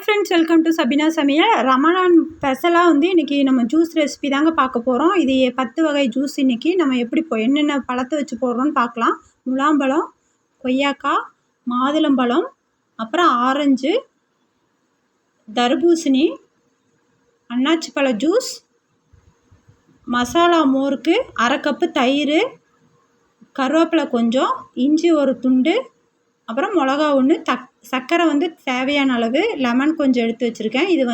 Hi friends, welcome to Sabina சமையல். ரமலான் ஸ்பெஷலாக இன்றைக்கி நம்ம ஜூஸ் ரெசிபி தாங்க பார்க்க போகிறோம். இது 10 வகை ஜூஸ் இன்றைக்கி நம்ம எப்படி என்னென்ன பழத்தை வச்சு போடுறோன்னு பார்க்கலாம். முலாம்பழம், கொய்யாக்காய், மாதுளம்பழம், அப்புறம் ஆரஞ்சு, தர்பூசணி, அன்னாச்சி பழ ஜூஸ், மசாலா மோருக்கு 1/2 கப்பு தயிர், கருவேப்பிலை கொஞ்சம், இஞ்சி ஒரு துண்டு, அப்புறம் மிளகா 1, சர்க்கரை தேவையான அளவு, லெமன் கொஞ்சம் எடுத்து வச்சுருக்கேன். இது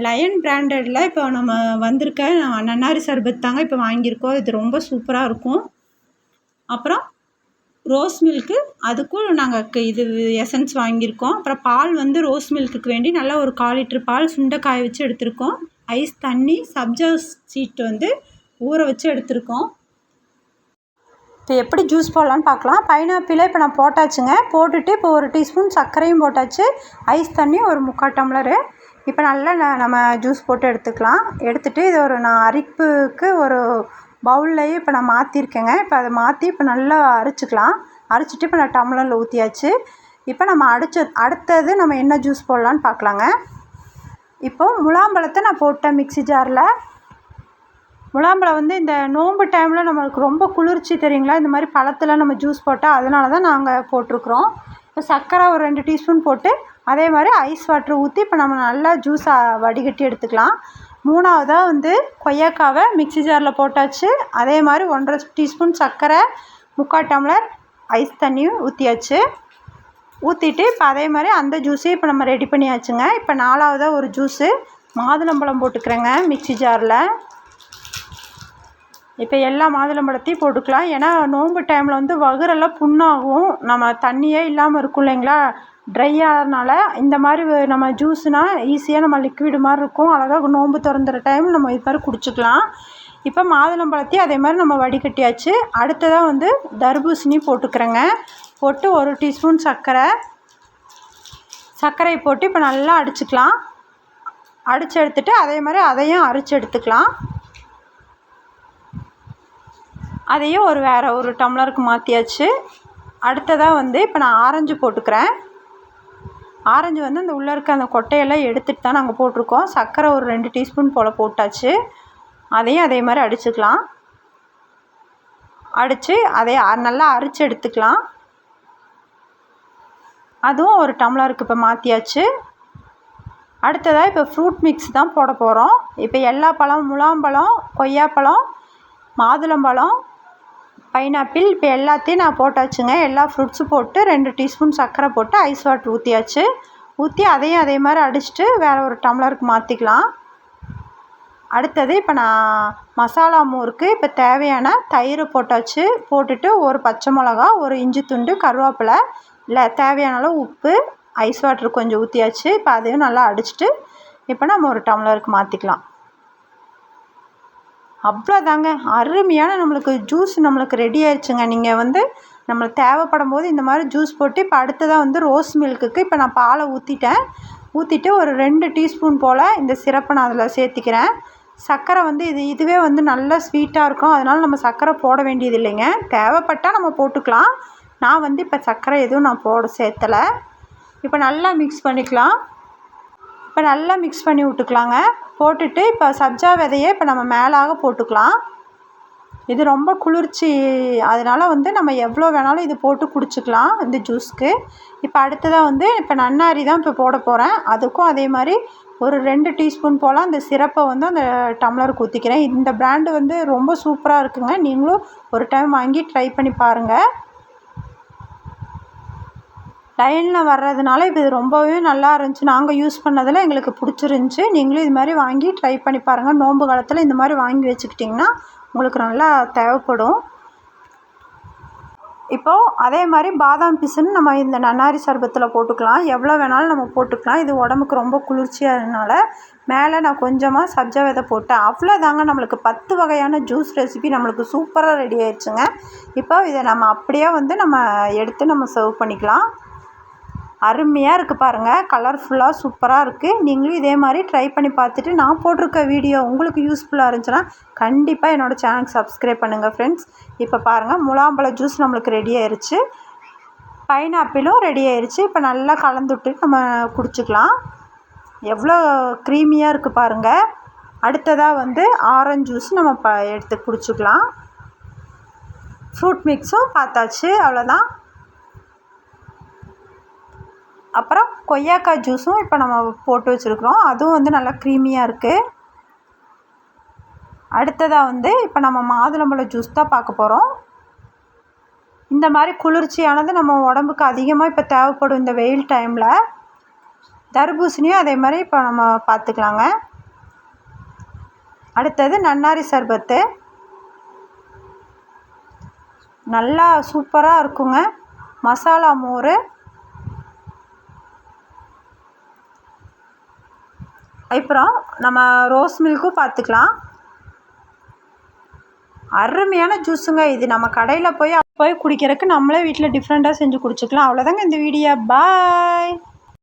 லயன் பிராண்டடில் இப்போ நம்ம வந்திருக்க நன்னாரி சர்பத் தாங்க இப்போ வாங்கியிருக்கோம். இது ரொம்ப சூப்பராக இருக்கும். அப்புறம் ரோஸ் மில்க்கு, அதுக்கும் நாங்கள் இது எசன்ஸ் வாங்கியிருக்கோம். அப்புறம் பால் ரோஸ் மில்க்குக்கு வேண்டி நல்லா ஒரு 1/4 லிட்டர் பால் சுண்டை காய வச்சு எடுத்திருக்கோம். ஐஸ் தண்ணி, சப்ஜா சீட் ஊற வச்சு எடுத்திருக்கோம். இப்போ எப்படி ஜூஸ் போடலான்னு பார்க்கலாம். பைனாப்பிளை இப்போ நான் போட்டாச்சுங்க. போட்டுட்டு இப்போ 1 டீஸ்பூன் சர்க்கரையும் போட்டாச்சு. ஐஸ் தண்ணி ஒரு 3/4 டம்ளரு. இப்போ நல்லா நம்ம ஜூஸ் போட்டு எடுத்துக்கலாம். எடுத்துகிட்டு இது நான் அரிப்புக்கு ஒரு பவுல்லையே இப்போ நான் மாற்றிருக்கேங்க. இப்போ அதை மாற்றி இப்போ நல்லா அரைச்சிக்கலாம். அரைச்சிட்டு இப்போ நான் டம்ளரில் ஊற்றியாச்சு. இப்போ நம்ம அடுத்தது நம்ம என்ன ஜூஸ் போடலான்னு பார்க்கலாங்க. இப்போது முலாம்பழத்தை நான் போட்டேன் மிக்ஸி ஜாரில். முலாம்பழம் இந்த நோன்பு டைமில் நம்மளுக்கு ரொம்ப குளிர்ச்சி தெரியுங்களா, இந்த மாதிரி பழத்தில் நம்ம ஜூஸ் போட்டால், அதனால தான் நாங்கள் போட்டிருக்குறோம். இப்போ சர்க்கரை ஒரு 2 டீஸ்பூன் போட்டு அதே மாதிரி ஐஸ் வாட்டர் ஊற்றி இப்போ நம்ம நல்லா ஜூஸை வடிகட்டி எடுத்துக்கலாம். மூணாவதாக கொய்யாக்காவை மிக்ஸி ஜாரில் போட்டாச்சு. அதே மாதிரி 1/2 டீஸ்பூன் சர்க்கரை, 3/4 டம்ளர் ஐஸ் தண்ணியும் ஊற்றியாச்சு. ஊற்றிட்டு இப்போ அதே மாதிரி அந்த ஜூஸையும் இப்போ நம்ம ரெடி பண்ணியாச்சுங்க. இப்போ 4வதாக ஒரு ஜூஸு மாதுளம்பழம் போட்டுக்கிறேங்க மிக்ஸி ஜாரில். இப்போ எல்லா மாதுளம்பழத்தையும் போட்டுக்கலாம். ஏன்னா நோன்பு டைமில் வகுரெல்லாம் புண்ணாகும். நம்ம தண்ணியே இல்லாமல் இருக்கும் இல்லைங்களா, ட்ரை ஆகிறதுனால இந்த மாதிரி நம்ம ஜூஸ்னால் ஈஸியாக நம்ம லிக்விடு மாதிரி இருக்கும். அழகாக நோன்பு திறந்துற டைம் நம்ம இது மாதிரி குடிச்சிக்கலாம். இப்போ மாதுளம்பழத்தையும் அதே மாதிரி நம்ம வடிகட்டியாச்சு. அடுத்ததாக தர்பூசணி போட்டுக்கிறேங்க. போட்டு 1 டீஸ்பூன் சர்க்கரையை போட்டு இப்போ நல்லா அடிச்சுக்கலாம். அடித்து எடுத்துகிட்டு அதே மாதிரி அதையும் அரைச்சி எடுத்துக்கலாம். அதையும் வேறு ஒரு டம்ளருக்கு மாற்றியாச்சு. அடுத்ததாக இப்போ நான் ஆரஞ்சு போட்டுக்கிறேன். ஆரஞ்சு அந்த உள்ளே இருக்க அந்த கொட்டையெல்லாம் எடுத்துகிட்டு தான் நாங்கள் போட்டிருக்கோம். சர்க்கரை ஒரு 2 டீஸ்பூன் போல் போட்டாச்சு. அதையும் அதே மாதிரி அடிச்சுக்கலாம். அடித்து அதை நல்லா அரைச்சி எடுத்துக்கலாம். அதுவும் ஒரு டம்ளருக்கு இப்போ மாற்றியாச்சு. அடுத்ததாக இப்போ ஃப்ரூட் மிக்ஸ் தான் போட போகிறோம். இப்போ எல்லா பழம், முலாம்பழம், கொய்யாப்பழம், மாதுளம்பழம், பைனாப்பிள் இப்போ எல்லாத்தையும் நான் போட்டாச்சுங்க. எல்லா ஃப்ரூட்ஸும் போட்டு 2 டீஸ்பூன் சர்க்கரை போட்டு ஐஸ் வாட்டர் ஊற்றியாச்சு. ஊற்றி அதையும் அதே மாதிரி அடிச்சுட்டு வேறு ஒரு டம்ளருக்கு மாற்றிக்கலாம். அடுத்தது இப்போ நான் மசாலா மோருக்கு இப்போ தேவையான தயிர் போட்டாச்சு. போட்டுட்டு ஒரு பச்சை மிளகா, ஒரு இஞ்சி துண்டு, கருவேப்பிலை, தேவையான அளவு உப்பு, ஐஸ் வாட்டர் கொஞ்சம் ஊற்றியாச்சு. இப்போ அதையும் நல்லா அடிச்சுட்டு இப்போ நம்ம ஒரு டம்ளருக்கு மாற்றிக்கலாம். அவ்வளோதாங்க, அருமையான நம்மளுக்கு ஜூஸ் நம்மளுக்கு ரெடி ஆயிடுச்சுங்க. நீங்கள் நம்மளுக்கு தேவைப்படும் போது இந்த மாதிரி ஜூஸ் போட்டு இப்போ அடுத்ததாக ரோஸ் மில்க்குக்கு இப்போ நான் பாலை ஊற்றிட்டேன். ஊற்றிட்டு ஒரு 2 டீஸ்பூன் போல் இந்த சிரப்பை நான் அதில் சேர்த்திக்கிறேன். சர்க்கரை இதுவே நல்லா ஸ்வீட்டாக இருக்கும். அதனால் நம்ம சர்க்கரை போட வேண்டியது இல்லைங்க. தேவைப்பட்டால் நம்ம போட்டுக்கலாம். நான் இப்போ சர்க்கரை எதுவும் நான் சேர்த்தலை. இப்போ நல்லா மிக்ஸ் பண்ணிக்கலாம். இப்போ நல்லா மிக்ஸ் பண்ணி விட்டுக்கலாங்க. போட்டுட்டு இப்போ சப்ஜா விதையை இப்போ நம்ம மேலாக போட்டுக்கலாம். இது ரொம்ப குளிர்ச்சி, அதனால் நம்ம எவ்வளோ வேணாலும் இது போட்டு குடிச்சிக்கலாம் இந்த ஜூஸ்க்கு. இப்போ அடுத்ததாக இப்போ நன்னாரி தான் இப்போ போட போகிறேன். அதுக்கும் அதே மாதிரி ஒரு 2 டீஸ்பூன் போல் அந்த சிரப்பை அந்த டம்ளருக்கு ஊற்றிக்கிறேன். இந்த பிராண்டு ரொம்ப சூப்பராக இருக்குங்க. நீங்களும் ஒரு டைம் வாங்கி ட்ரை பண்ணி பாருங்கள். லைனில் வர்றதுனால இது ரொம்பவே நல்லா இருந்துச்சு. நாங்கள் யூஸ் பண்ணதில் எங்களுக்கு பிடிச்சிருந்துச்சி. நீங்களும் இது மாதிரி வாங்கி ட்ரை பண்ணி பாருங்கள். நோன்பு காலத்தில் இந்த மாதிரி வாங்கி வச்சுக்கிட்டிங்கன்னா உங்களுக்கு நல்லா தேவைப்படும். இப்போது அதே மாதிரி பாதாம் பிசுன்னு நம்ம இந்த நன்னாரி சர்பத்தில் போட்டுக்கலாம். எவ்வளோ வேணாலும் நம்ம போட்டுக்கலாம். இது உடம்புக்கு ரொம்ப குளிர்ச்சியாகிறதுனால மேலே நான் கொஞ்சமாக சப்ஜா விதை போட்டேன். அவ்வளோதாங்க, நம்மளுக்கு 10 வகையான ஜூஸ் ரெசிபி நம்மளுக்கு சூப்பராக ரெடி ஆயிடுச்சுங்க. இப்போ இதை நம்ம அப்படியே நம்ம எடுத்து நம்ம சர்வ் பண்ணிக்கலாம். அருமையாக இருக்குது பாருங்கள், கலர்ஃபுல்லாக சூப்பராக இருக்குது. நீங்களும் இதே மாதிரி ட்ரை பண்ணி பார்த்துட்டு நான் போட்டிருக்க வீடியோ உங்களுக்கு யூஸ்ஃபுல்லாக இருந்துச்சுன்னா கண்டிப்பாக என்னோடய சேனலுக்கு சப்ஸ்கிரைப் பண்ணுங்கள் ஃப்ரெண்ட்ஸ். இப்போ பாருங்கள், முலாம்பழ ஜூஸ் நம்மளுக்கு ரெடி ஆயிடுச்சு. பைனாப்பிளும் ரெடி ஆயிடுச்சு. இப்போ நல்லா கலந்துவிட்டு நம்ம குடிச்சிக்கலாம். எவ்வளோ க்ரீமியாக இருக்குது பாருங்கள். அடுத்ததாக வந்து ஆரஞ்சு ஜூஸ் நம்ம எடுத்து குடிச்சிக்கலாம். ஃப்ரூட் மிக்ஸும் பார்த்தாச்சு, அவ்வளோதான். அப்புறம் கொய்யாக்காய் ஜூஸும் இப்போ நம்ம போட்டு வச்சுருக்குறோம். அதுவும் வந்து நல்லா க்ரீமியாக இருக்குது. அடுத்ததாக வந்து இப்போ நம்ம மாதுளம்பழம் ஜூஸ் தான் பார்க்க போகிறோம். இந்த மாதிரி குளிர்ச்சியானது நம்ம உடம்புக்கு அதிகமாக இப்போ தேவைப்படும் இந்த வெயில் டைமில். தர்பூசணியும் அதே மாதிரி இப்போ நம்ம பார்த்துக்கலாங்க. அடுத்தது நன்னாரி சர்பத்து. நல்லா சூப்பராக இருக்குங்க. மசாலா மோர். அப்புறம் நம்ம ரோஸ் மில்க்கும் பார்த்துக்கலாம். அருமையான ஜூஸுங்க இது. நம்ம கடையில் போய் குடிக்கிறதுக்கு நம்மளே வீட்டில் டிஃப்ரெண்ட்டாக செஞ்சு குடிச்சிக்கலாம். அவ்வளோதாங்க இந்த வீடியோ. பாய்.